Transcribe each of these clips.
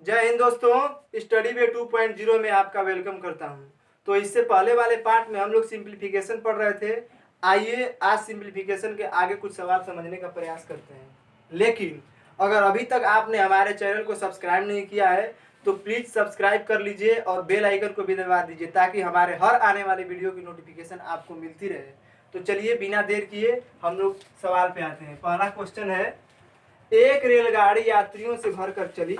जय हिंद दोस्तों, स्टडी वे 2.0 में आपका वेलकम करता हूं। तो इससे पहले वाले पार्ट में हम लोग सिंप्लीफिकेशन पढ़ रहे थे। आइए आज सिंप्लीफिकेशन के आगे कुछ सवाल समझने का प्रयास करते हैं। लेकिन अगर अभी तक आपने हमारे चैनल को सब्सक्राइब नहीं किया है तो प्लीज़ सब्सक्राइब कर लीजिए और बेल आइकन को भी दबा दीजिए ताकि हमारे हर आने वाले वीडियो की नोटिफिकेशन आपको मिलती रहे। तो चलिए बिना देर किए हम लोग सवाल पे आते हैं। पहला क्वेश्चन है, एक रेलगाड़ी यात्रियों से भरकर चली।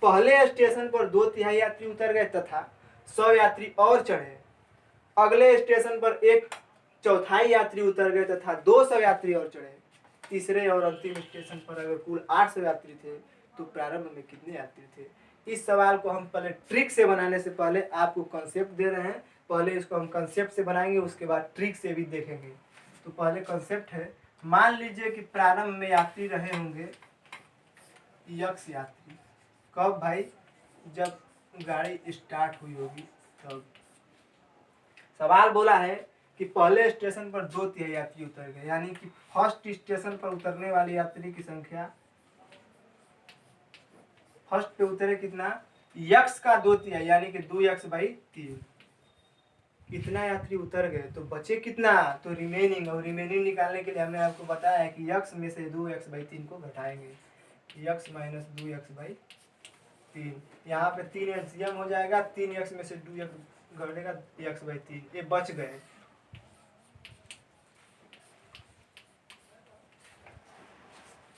पहले स्टेशन पर 2/3 यात्री उतर गए तथा 100 यात्री और चढ़े। अगले स्टेशन पर 1/4 यात्री उतर गए तथा 200 यात्री और चढ़े। तीसरे और अंतिम स्टेशन पर अगर कुल 800 यात्री थे तो प्रारंभ में कितने यात्री थे। इस सवाल को हम पहले ट्रिक से बनाने से पहले आपको कंसेप्ट दे रहे हैं। पहले इसको हम कंसेप्ट से बनाएंगे, उसके बाद ट्रिक से भी देखेंगे। तो पहले कंसेप्ट है, मान लीजिए कि प्रारंभ में यात्री रहे होंगे यक्स यात्री। कब भाई? जब गाड़ी स्टार्ट हुई होगी तब। सवाल बोला है कि पहले स्टेशन पर 2/3 यात्री उतर गए, यानी कि फर्स्ट स्टेशन पर उतरने वाले यात्री की संख्या, फर्स्ट पे उतरे कितना, यक्स का 2/3 यानी कि 2x/3। कितना यात्री उतर गए तो बचे कितना, तो रिमेनिंग। और रिमेनिंग निकालने के लिए हमने आपको बताया है कि यक्स में से 2x/3 को घटाएंगे। X minus 2x/3। यहाँ पे 3 एलसीएम हो जाएगा, 3x में से 2x घटेगा, x/3। ये बच गए।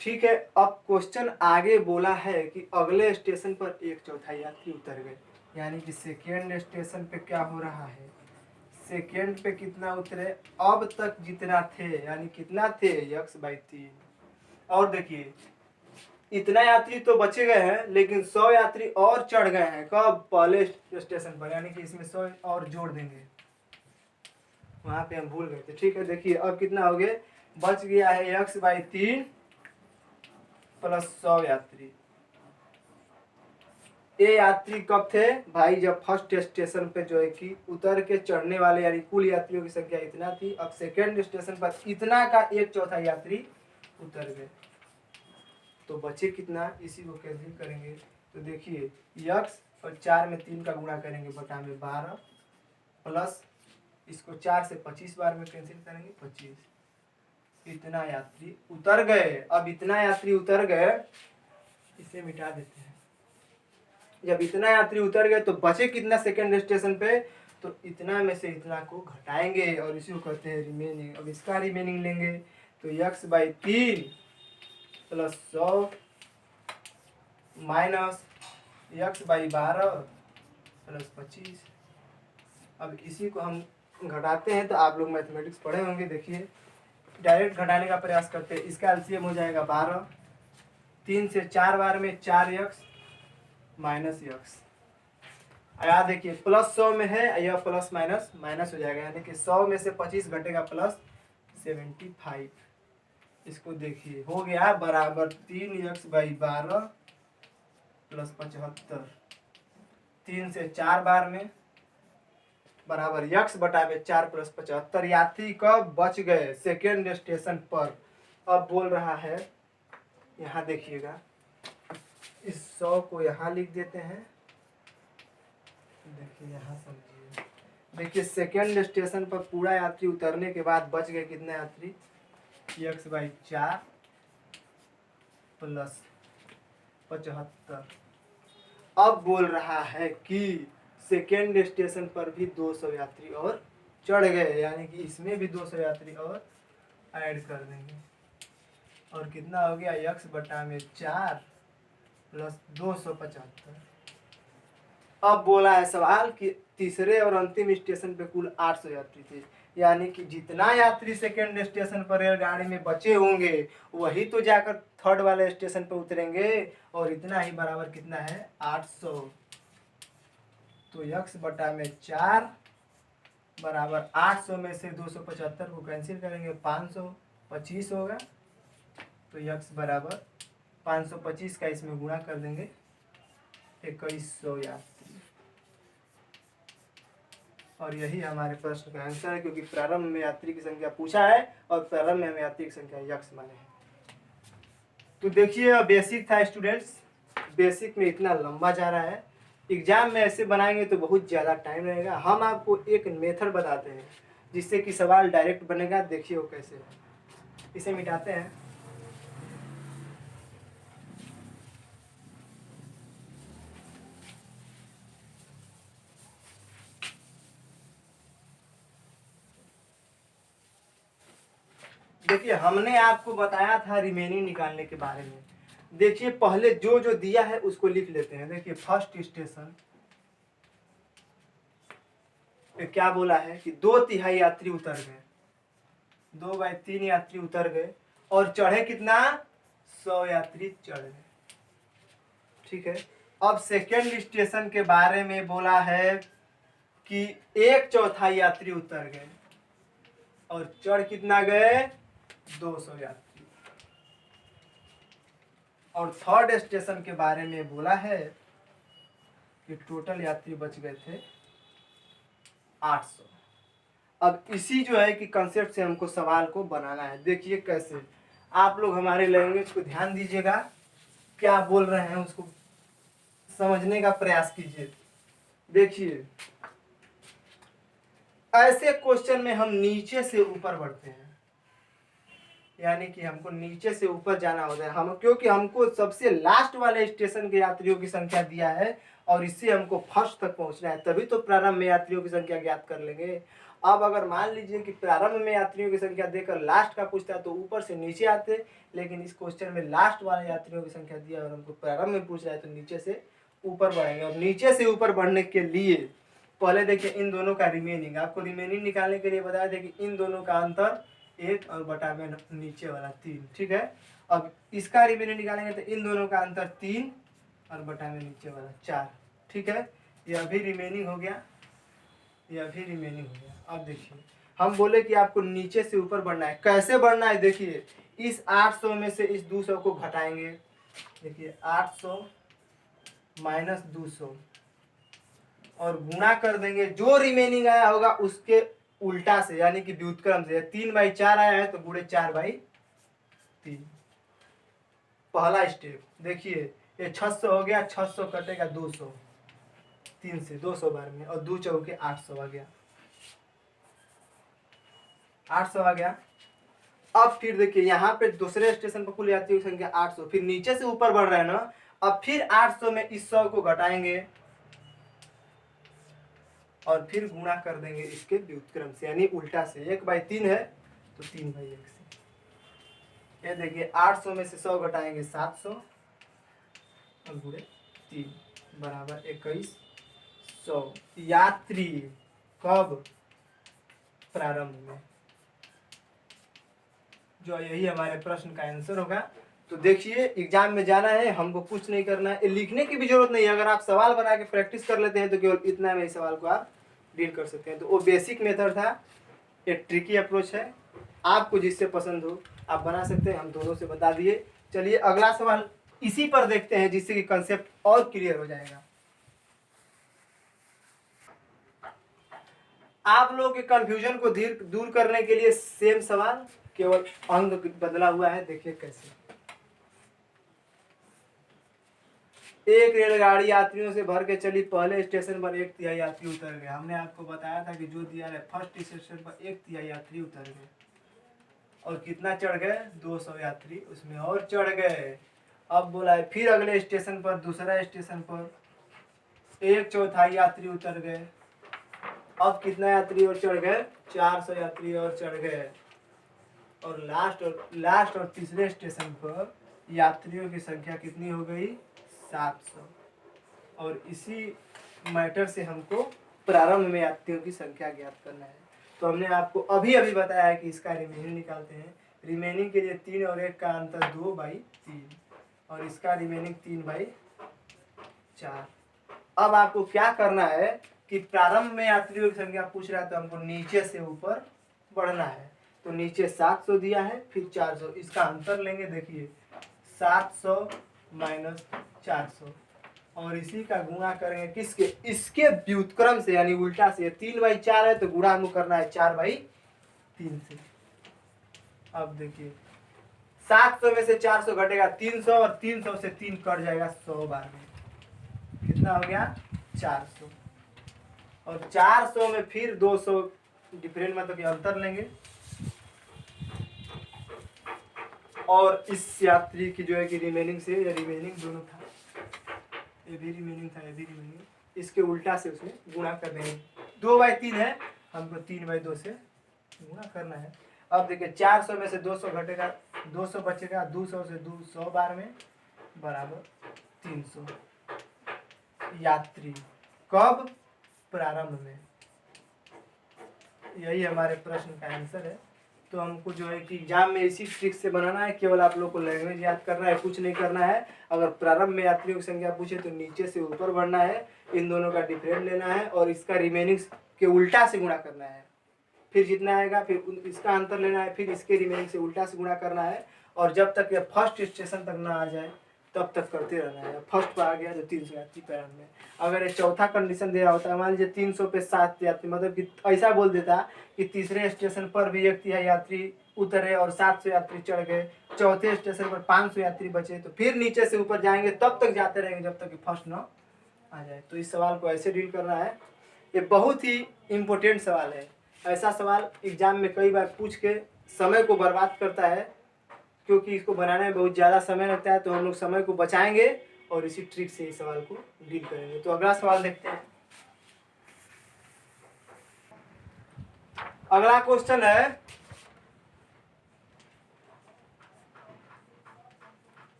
ठीक है, अब क्वेश्चन आगे बोला है कि अगले स्टेशन पर 1/4 यात्री उतर गए, यानी कि सेकेंड स्टेशन पे क्या हो रहा है, सेकेंड पे कितना उतरे, अब तक जितना थे, यानी कितना थे, x/3। और देखिए इतना यात्री तो बचे गए हैं लेकिन 100 यात्री और चढ़ गए हैं। कब? पहले स्टेशन पर, यानी कि इसमें 100 और जोड़ देंगे, वहां पे हम भूल गए थे। ठीक है, देखिए अब कितना हो गया, बच गया है x/3 प्लस 100 यात्री। ये यात्री कब थे भाई? जब फर्स्ट स्टेशन पे जो है कि उतर के चढ़ने वाले यानी कुल यात्रियों की संख्या इतना थी। अब सेकेंड स्टेशन पर इतना का 1/4 यात्री उतर गए तो बचे कितना, इसी को कैंसिल करेंगे। तो देखिए यक्स और 4 में 3 का गुणा करेंगे बटा में 12 प्लस इसको 4 से 25 बार में कैंसिल करेंगे 25। इतना यात्री उतर गए। अब इतना यात्री उतर गए, इसे मिटा देते हैं। जब इतना यात्री उतर गए तो बचे कितना सेकेंड स्टेशन पे, तो इतना में से इतना को घटाएंगे और इसी को कहते हैं रिमेनिंग। अब इसका रिमेनिंग लेंगे तो x/3 plus 100 minus x/12 plus 25। अब इसी को हम घटाते हैं, तो आप लोग मैथमेटिक्स पढ़े होंगे। देखिए डायरेक्ट घटाने का प्रयास करते हैं। इसका एलसीएम हो जाएगा 12, 3 से 4 बार में 4x माइनस x। याद देखिए प्लस 100 में है, यह प्लस माइनस माइनस हो जाएगा, यानी कि 100 में से 25 घटेगा प्लस 75। इसको देखिए हो गया बराबर 3x/12 प्लस 75। 3 से 4 बार में बराबर x बटा में 4 प्लस 75 यात्री कब बच गए, सेकेंड स्टेशन पर। अब बोल रहा है, यहाँ देखिएगा, इस 100 को यहाँ लिख देते हैं। देखिए यहाँ समझिए, देखिए सेकेंड स्टेशन पर पूरा यात्री उतरने के बाद बच गए कितने यात्री, x/4 प्लस 75। अब बोल रहा है कि सेकेंड स्टेशन पर भी 200 यात्री और चढ़ गए, यानी कि इसमें भी 200 यात्री और ऐड कर देंगे। और कितना हो गया, x बटा में 4 प्लस 275। अब बोला है सवाल कि तीसरे और अंतिम स्टेशन पे कुल 800 यात्री थे, यानी कि जितना यात्री सेकेंड स्टेशन पर रेलगाड़ी में बचे होंगे वही तो जाकर थर्ड वाले स्टेशन पर उतरेंगे, और इतना ही बराबर कितना है, 800। तो x बटा में 4 बराबर 800 में से 275 को कैंसिल करेंगे, 525 होगा। तो x बराबर 525 का इसमें गुणा कर देंगे 2100 यात्री। और यही हमारे प्रश्न का आंसर है, क्योंकि प्रारंभ में यात्री की संख्या पूछा है और प्रारंभ में हमें यात्री की संख्या यक्स माने है। तो देखिए बेसिक था स्टूडेंट्स, बेसिक में इतना लंबा जा रहा है, एग्जाम में ऐसे बनाएंगे तो बहुत ज़्यादा टाइम लगेगा। हम आपको एक मेथड बताते हैं जिससे कि सवाल डायरेक्ट बनेगा। देखिए वो कैसे है। इसे मिटाते हैं। देखिए हमने आपको बताया था रिमेनिंग निकालने के बारे में। देखिए पहले जो जो दिया है उसको लिख लेते हैं। देखिए फर्स्ट स्टेशन पे क्या बोला है कि 2/3 यात्री उतर गए, 2/3 यात्री उतर गए और चढ़े कितना, 100 यात्री चढ़ गए। ठीक है। अब सेकेंड स्टेशन के बारे में बोला है कि 1/4 यात्री उतर गए और चढ़ कितना गए, 200 यात्री। और थर्ड स्टेशन के बारे में बोला है कि टोटल यात्री बच गए थे 800। अब इसी जो है कि कंसेप्ट से हमको सवाल को बनाना है। देखिए कैसे, आप लोग हमारे लैंग्वेज को ध्यान दीजिएगा, क्या बोल रहे हैं उसको समझने का प्रयास कीजिए। देखिए ऐसे क्वेश्चन में हम नीचे से ऊपर बढ़ते हैं, यानी कि हमको नीचे से ऊपर जाना होता है। हम क्योंकि हमको सबसे लास्ट वाले स्टेशन के यात्रियों की संख्या दिया है और इससे हमको फर्स्ट तक पहुंचना है, तभी तो प्रारंभ में यात्रियों की संख्या ज्ञात कर लेंगे। अब अगर मान लीजिए कि प्रारंभ में यात्रियों की संख्या देकर लास्ट का पूछता है तो ऊपर से नीचे आते, लेकिन इस क्वेश्चन में लास्ट वाले यात्रियों की संख्या दिया और हमको प्रारंभ में पूछ रहा है तो नीचे से ऊपर बढ़ेंगे। और नीचे से ऊपर बढ़ने के लिए पहले देखिए इन दोनों का रिमेनिंग, आपको रिमेनिंग निकालने के लिए बताया था कि इन दोनों का अंतर 1 और बटा में नीचे वाला 3। ठीक है। अब इसका रिमेनिंग निकालेंगे तो इन दोनों का अंतर 3 और बटा में नीचे वाला 4। ठीक है। यह भी रिमेनिंग हो गया, यह भी रिमेनिंग हो गया। अब देखिए हम बोले कि आपको नीचे से ऊपर बढ़ना है। कैसे बढ़ना है, देखिए इस 800 में से इस 200 को घटाएंगे। देखिए 800 माइनस 200 और गुणा कर देंगे, जो रिमेनिंग आया होगा उसके उल्टा से, यानी कि व्युत्क्रम से। 3/4 आया है तो गुणे 4/3। पहला स्टेप देखिए, ये 600 हो गया, 600 कटेगा 200, 3 से 200 बार में, और 2 चौके 800 आ गया, 800 आ गया। अब फिर देखिए यहाँ पे दूसरे स्टेशन पर कुल यात्रियों की संख्या 800, फिर नीचे से ऊपर बढ़ रहा है ना। अब फिर 800 में इस 100 को घटाएंगे और फिर गुणा कर देंगे इसके व्युत्क्रम से, यानी उल्टा से। 1/3 है तो 3/1 से। ये देखिए 800 में से 100 घटाएंगे 700 और गुणे 3 बराबर 2100 यात्री कब, प्रारंभ में। जो यही हमारे प्रश्न का आंसर होगा। तो देखिए एग्जाम में जाना है, हमको कुछ नहीं करना है, लिखने की भी जरूरत नहीं है। अगर आप सवाल बना के प्रैक्टिस कर लेते हैं तो केवल इतना में इस सवाल को आप डील कर सकते हैं। तो वो बेसिक मेथड था, एक ट्रिकी अप्रोच है, आपको जिससे पसंद हो आप बना सकते हैं। हम दोनों से बता दिए। चलिए अगला सवाल इसी पर देखते हैं, जिससे कि कंसेप्ट और क्लियर हो जाएगा। आप लोगों के कंफ्यूजन को दूर करने के लिए सेम सवाल, केवल अंक बदला हुआ है। देखिए कैसे, एक रेलगाड़ी यात्रियों से भर के चली, पहले स्टेशन पर 1/3 यात्री उतर गए। हमने आपको बताया था कि जो दिया है फर्स्ट स्टेशन पर 1/3 यात्री उतर गए और कितना चढ़ गए, 200 यात्री उसमें और चढ़ गए। अब बोला है फिर अगले स्टेशन पर, दूसरा स्टेशन पर 1/4 यात्री उतर गए। अब कितना यात्री और चढ़ गए, 400 यात्री और चढ़ गए। और लास्ट और तीसरे स्टेशन पर यात्रियों की संख्या कितनी हो गई, 700। और इसी मैटर से हमको प्रारंभ में यात्रियों की संख्या ज्ञात करना है। तो हमने आपको अभी अभी बताया है कि इसका रिमेनिंग निकालते हैं। रिमेनिंग के लिए 3 और 1 का अंतर 2/3 और इसका रिमेनिंग 3/4। अब आपको क्या करना है कि प्रारंभ में यात्रियों की संख्या पूछ रहा है तो हमको नीचे से ऊपर बढ़ना है। तो नीचे 700 दिया है, फिर 400, इसका अंतर लेंगे। देखिए 700 माइनस 400 और इसी का गुणा करेंगे किसके, इसके व्युत्क्रम से, यानी उल्टा से। 3/4 है तो गुणा हमको करना है 4/3 से। अब देखिए 700 में से 400 घटेगा 300 और 300 से 3 कट जाएगा 100 बार में। कितना हो गया 400। और 400 में फिर 200 डिफरेंट मतलब कि अंतर लेंगे और इस यात्री की जो है कि रिमेनिंग से, या रिमेनिंग दोनों था, ये भी रिमेनिंग था, ये भी रिमेनिंग, इसके उल्टा से उसमें गुणा कर देंगे। 2/3 है, हमको 3/2 से गुणा करना है। अब देखिए 400 में से 200 घटेगा, 200 बचेगा, 200 से 200 बार में बराबर 300। यात्री कब? प्रारंभ में। यही हमारे प्रश्न का आंसर है। तो हमको जो है कि एग्जाम में इसी ट्रिक से बनाना है, केवल आप लोग को लैंग्वेज याद करना है, कुछ नहीं करना है। अगर प्रारंभ में यात्रियों की संख्या पूछे तो नीचे से ऊपर बढ़ना है, इन दोनों का डिफरेंट लेना है और इसका रिमेनिंग के उल्टा से गुणा करना है। फिर जितना आएगा फिर इसका अंतर लेना है, फिर इसके रिमेनिंग से उल्टा से गुणा करना है और जब तक ये फर्स्ट स्टेशन तक ना आ जाए तब तक करते रहना है। फर्स्ट पर आ गया तो 300 यात्री प्रारंभ में। अगर ये चौथा कंडीशन दिया होता है, मान लीजिए 300 पे 7 यात्री, मतलब कि ऐसा बोल देता कि तीसरे स्टेशन पर भी एक यात्री उतरे और 700 यात्री चढ़ गए, चौथे स्टेशन पर 500 यात्री बचे, तो फिर नीचे से ऊपर जाएंगे, तब तक जाते रहेंगे जब तक कि फर्स्ट न आ जाए। तो इस सवाल को ऐसे डील करना है। ये बहुत ही इम्पोर्टेंट सवाल है। ऐसा सवाल एग्जाम में कई बार पूछ के समय को बर्बाद करता है, क्योंकि इसको बनाने में बहुत ज़्यादा समय लगता है। तो हम लोग समय को बचाएंगे और इसी ट्रिक से इस सवाल को डील करेंगे। तो अगला सवाल देखते हैं। अगला क्वेश्चन है,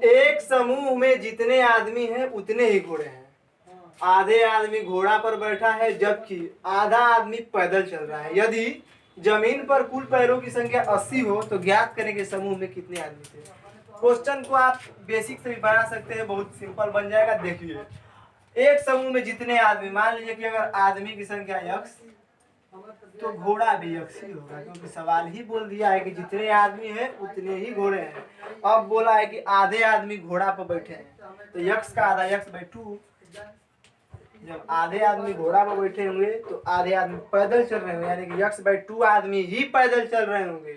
एक समूह में जितने आदमी हैं उतने ही घोड़े हैं। आधे आदमी घोड़ा पर बैठा है जबकि आधा आदमी पैदल चल रहा है। यदि जमीन पर कुल पैरों की संख्या 80 हो तो ज्ञात करें कि समूह में कितने आदमी थे। क्वेश्चन को आप बेसिक से भी बना सकते हैं, बहुत सिंपल बन जाएगा। देखिए, एक समूह में जितने आदमी, मान लीजिए कि अगर आदमी की संख्या x तो घोड़ा भी x ही होगा, क्योंकि सवाल ही बोल दिया है कि जितने आदमी हैं उतने ही घोड़े हैं। अब बोला है कि आधे आदमी घोड़ा पर बैठे हैं, तो x का आधा x/2। जब आधे आदमी घोड़ा पर बैठे होंगे तो आधे आदमी पैदल चल रहे होंगे, यानी कि x/2 आदमी ही पैदल चल रहे होंगे।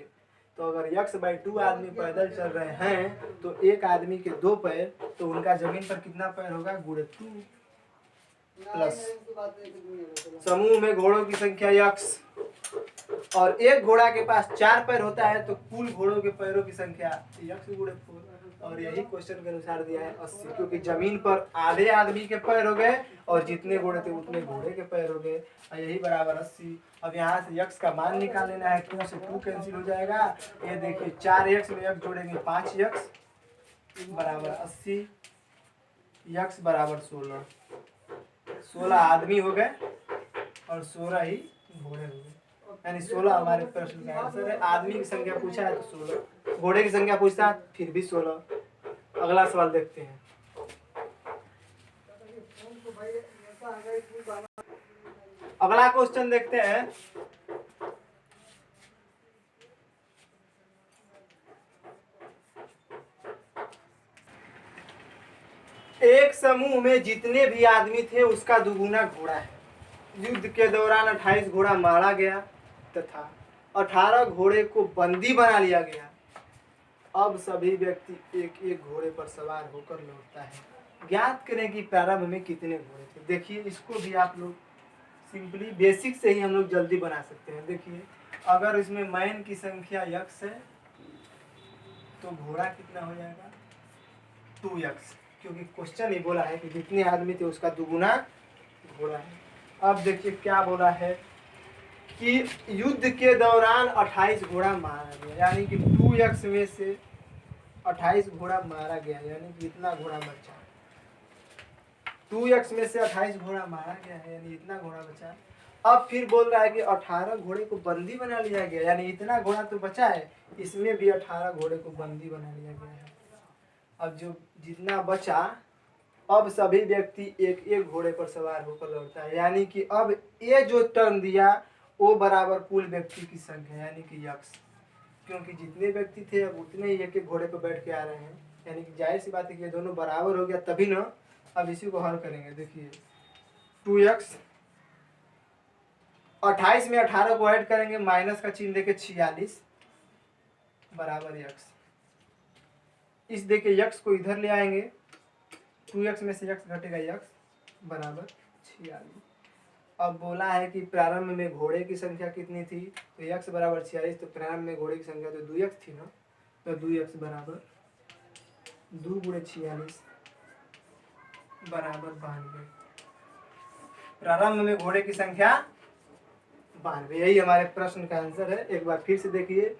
तो अगर x/2 आदमी पैदल चल रहे हैं तो एक आदमी के 2 पैर, तो उनका जमीन पर कितना पैर होगा? × 2 प्लस समूह में घोड़ों की संख्या x और एक घोड़ा के पास 4 पैर होता है, तो कुल घोड़ों के पैरों की संख्या x × 4। और यही क्वेश्चन के अनुसार दिया है 80, क्योंकि जमीन पर आधे आदमी के पैर हो गए और जितने घोड़े थे उतने घोड़े के पैर हो गए, और यही बराबर 80। अब यहाँ से x का मान निकाल लेना है, 2 से 2 कैंसिल हो जाएगा। ये देखिए 4x में x जोड़ेंगे 5x बराबर 80, x बराबर 16। 16 आदमी हो गए और 16 ही घोड़े हो गए, यानी 16 हमारे प्रश्न का आंसर है। आदमी की संख्या पूछा है तो 16, घोड़े की संख्या पूछता है फिर भी 16। अगला सवाल देखते हैं। अगला क्वेश्चन देखते हैं। एक समूह में जितने भी आदमी थे उसका दुगुना घोड़ा है। युद्ध के दौरान 28 घोड़ा मारा गया तथा 18 घोड़े को बंदी बना लिया गया। अब सभी व्यक्ति एक एक घोड़े पर सवार होकर लौटता है। ज्ञात करें कि प्रारंभ में कितने घोड़े थे। देखिए, इसको भी आप लोग सिंपली बेसिक से ही हम लोग जल्दी बना सकते हैं। देखिए, अगर इसमें मैन की संख्या x है तो घोड़ा कितना हो जाएगा? 2x, क्योंकि क्वेश्चन ही बोला है कि जितने आदमी थे उसका दुगुना घोड़ा है। अब देखिए क्या बोला है कि युद्ध के दौरान 28 घोड़ा मारा गया, यानी कि 2x में से 28 घोड़ा मारा गया, यानी कि इतना घोड़ा बचा। 2x में से 28 घोड़ा मारा गया है, यानी इतना घोड़ा बचा। अब फिर बोल रहा है कि 18 घोड़े को बंदी बना लिया गया, यानी इतना घोड़ा तो बचा है, इसमें भी 18 घोड़े को बंदी बना लिया गया है। अब जो जितना बचा, अब सभी व्यक्ति एक एक घोड़े पर सवार होकर लौटता है, यानी कि अब ये जो टर्म दिया वो बराबर कुल व्यक्ति की संख्या, यानी कि x, क्योंकि जितने व्यक्ति थे अब उतने ही एक एक घोड़े पर बैठ के आ रहे हैं, यानी कि जाहिर सी बात है कि ये दोनों बराबर हो गया तभी ना। अब इसी को हल करेंगे। देखिए 2x 28 में 18 को ऐड करेंगे, माइनस का चिन्ह देके 46 बराबर यक्स। इस देके यक्स को इधर ले आएंगे, 2x में से यक्स घटेगा यक्स बराबर 46। अब बोला है कि प्रारंभ में घोड़े की संख्या कितनी थी, तो यक्स बराबर 46, तो प्रारंभ में घोड़े की संख्या तो 2x थी ना, तो 2x बराबर 2 गुणे 46 बराबर 92। प्रारंभ में घोड़े की संख्या 92, यही हमारे प्रश्न का आंसर है। एक बार फिर से देखिए,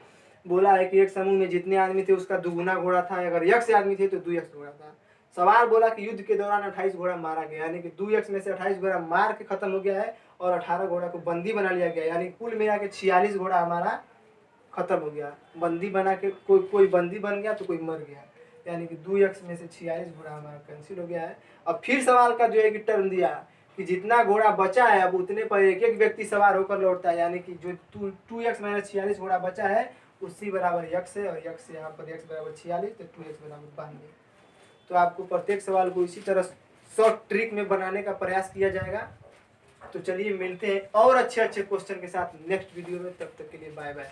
बोला है कि एक समूह में जितने आदमी थे उसका दुगुना घोड़ा था, अगर यक्स आदमी थे तो 2x घोड़ा था। सवाल बोला कि युद्ध के दौरान 28 घोड़ा मारा गया, यानी कि 2x में से 28 घोड़ा मार के खत्म हो गया है और 18 घोड़ा को बंदी बना लिया गया, यानी कुल मिला के 46 घोड़ा हमारा खत्म हो गया। बंदी बना के कोई बंदी बन गया तो कोई मर गया, यानी कि 2x में से 46 घोड़ा हमारा कैंसिल हो गया है। अब फिर सवाल का जो है कि टर्म दिया कि जितना घोड़ा बचा है अब उतने पर एक एक व्यक्ति सवार होकर लौटता है, यानी कि जो 2x माइनस 46 घोड़ा बचा है उसी बराबर यक्स है, और यक्स यहाँ पर x बराबर 46 तो 2x बराबर 92। तो आपको प्रत्येक सवाल को इसी तरह शॉर्ट ट्रिक में बनाने का प्रयास किया जाएगा। तो चलिए मिलते हैं और अच्छे अच्छे क्वेश्चन के साथ नेक्स्ट वीडियो में, तब तक के लिए बाय बाय।